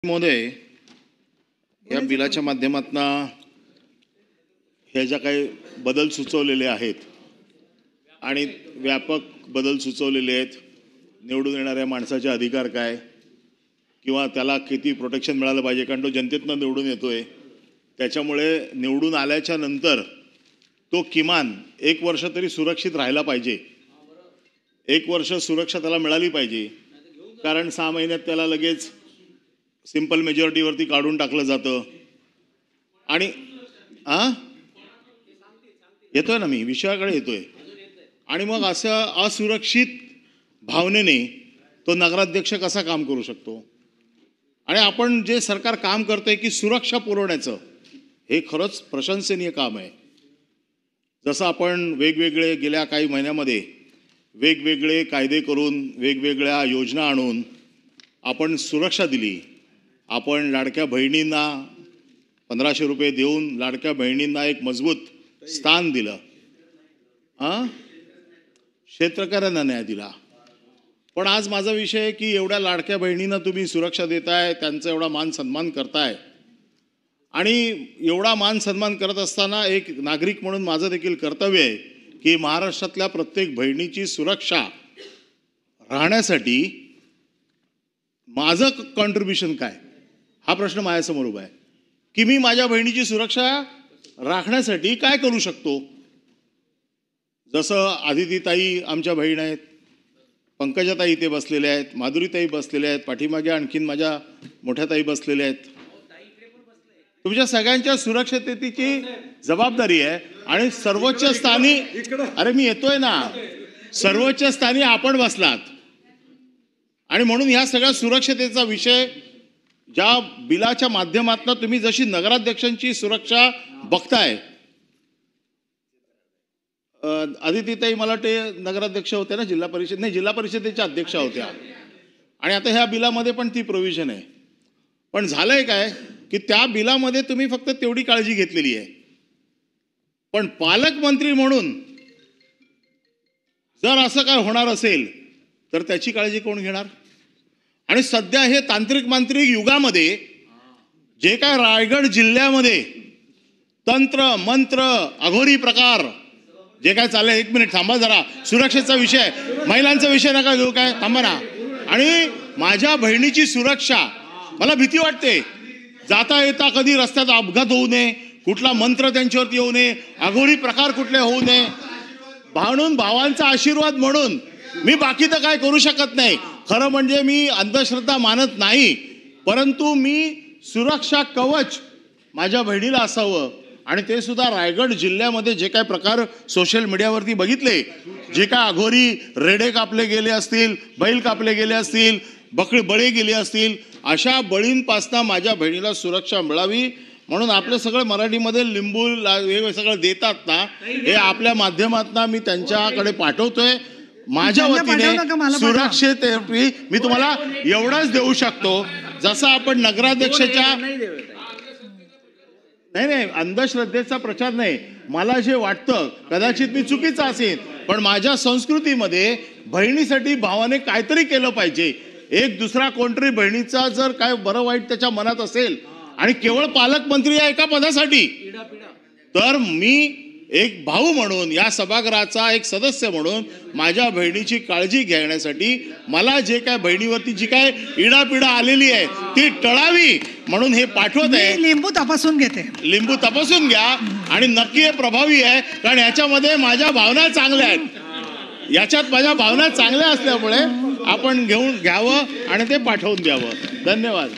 महोदय, या बिलाच्या माध्यमातून ह्या ज्या काही बदल सुचवलेले आहेत आणि व्यापक बदल सुचवलेले आहेत, निवडून येणाऱ्या माणसाचे अधिकार काय किंवा त्याला किती प्रोटेक्शन मिळालं पाहिजे, कारण तो जनतेतनं निवडून येतोय, त्याच्यामुळे निवडून आल्याच्या नंतर तो किमान 1 वर्ष तरी सुरक्षित राहायला पाहिजे. 1 वर्ष सुरक्षा त्याला मिळाली पाहिजे, कारण 6 महिन्यात त्याला लगेच सिंपल मेजॉरिटीवरती काढून टाकलं जातं. आणि येतोय ना, मी विषयाकडे येतोय. आणि मग असं असुरक्षित भावनेने तो नगराध्यक्ष कसा काम करू शकतो? आणि आपण जे सरकार काम करतंय की सुरक्षा पुरवण्याचं, हे खरंच प्रशंसनीय काम आहे. जसं आपण वेगवेगळे गेल्या काही महिन्यामध्ये वेगवेगळे कायदे करून, वेगवेगळ्या योजना आणून आपण सुरक्षा दिली. आपण लाडक्या बहिणींना 1500 रुपये देऊन लाडक्या बहिणींना एक मजबूत स्थान दिलं. क्षेत्रकारांना न्याय दिला. पण आज माझा विषय आहे की एवढ्या लाडक्या बहिणींना तुम्ही सुरक्षा देताय, त्यांचा एवढा मान सन्मान करताय, आणि एवढा मान सन्मान करत असताना एक नागरिक म्हणून माझं देखील कर्तव्य आहे की महाराष्ट्रातल्या प्रत्येक बहिणीची सुरक्षा राहण्यासाठी माझं कॉन्ट्रीब्युशन काय, हा प्रश्न माझ्यासमोर उभा आहे की मी माझ्या बहिणीची सुरक्षा राखण्यासाठी काय करू शकतो. जसं आदितीताई आमच्या बहीण आहेत, पंकजाताई इथे बसलेल्या आहेत, माधुरीताई बसलेल्या आहेत, पाठीमागे आणखीन माझ्या मोठ्या ताई बसलेल्या आहेत. तुमच्या सगळ्यांच्या सुरक्षिततेची जबाबदारी आहे. आणि सर्वोच्च स्थानी, अरे मी येतोय ना, सर्वोच्च स्थानी आपण बसलात. आणि म्हणून ह्या सगळ्या सुरक्षतेचा विषय ज्या बिलाच्या माध्यमातून तुम्ही जशी नगराध्यक्षांची सुरक्षा बघताय, आदितीताई मला ते नगराध्यक्ष होते ना, जिल्हा परिषद नाही, जिल्हा परिषदेच्या अध्यक्षा होत्या. आणि आता ह्या बिलामध्ये पण ती प्रोव्हिजन आहे. पण झालंय काय की त्या बिलामध्ये तुम्ही फक्त तेवढी काळजी घेतलेली आहे, पण पालकमंत्री म्हणून जर असं काय होणार असेल तर त्याची काळजी कोण घेणार? आणि सध्या हे तांत्रिक मांत्रिक युगामध्ये जे काय रायगड जिल्ह्यामध्ये तंत्र मंत्र अघोरी प्रकार जे काय चाललंय, 1 मिनिट थांबा जरा, सुरक्षेचा विषय, महिलांचा विषय नका घेऊ, काय थांबा ना. आणि माझ्या बहिणीची सुरक्षा, मला भीती वाटते, जाता येता कधी रस्त्यात अपघात होऊ नये, कुठला मंत्र त्यांच्यावरती येऊ नये, अघोरी प्रकार कुठले होऊ नये. म्हणून भावांचा आशीर्वाद म्हणून मी बाकी तर काय करू शकत नाही. खरं म्हणजे मी अंधश्रद्धा मानत नाही, परंतु मी सुरक्षा कवच माझ्या बहिणीला असावं. आणि ते सुद्धा रायगड जिल्ह्यामध्ये जे काय प्रकार सोशल मीडियावरती बघितले, जे काय अघोरी रेडे कापले गेले असतील, बैल कापले गेले असतील, बळी गेले असतील, अशा बळींपासनं माझ्या बहिणीला सुरक्षा मिळावी म्हणून आपलं सगळं मराठीमध्ये लिंबू हे सगळं देतात ना, हे आपल्या माध्यमातून मी त्यांच्याकडे पाठवतोय. माझ्या वतीने सुरक्षेसाठी मी तुम्हाला एवढाच देऊ शकतो, जसं आपण नगराध्यक्षाच्या नाही अंधश्रद्धेचा प्रचार नाही. मला जे वाटतं कदाचित मी चुकीचं असेल, पण माझ्या संस्कृतीमध्ये बहिणीसाठी भावाने काहीतरी केलं पाहिजे. एक दुसरा कोणतरी बहिणीचा जर काय बरं वाईट त्याच्या मनात असेल आणि केवळ पालकमंत्री या एका पदासाठी, तर मी एक भाऊ म्हणून, या सभागृहाचा एक सदस्य म्हणून माझ्या बहिणीची काळजी घेण्यासाठी मला जे काय बहिणीवरती जी काय इडापिडा आलेली आहे ती टळावी म्हणून हे पाठवत आहे. लिंबू तपासून घेते, लिंबू तपासून घ्या. आणि नक्की हे प्रभावी आहे, कारण याच्यामध्ये माझ्या भावना चांगल्या आहेत. याच्यात माझ्या भावना चांगल्या असल्यामुळे आपण घ्यावं आणि ते पाठवून द्यावं. धन्यवाद.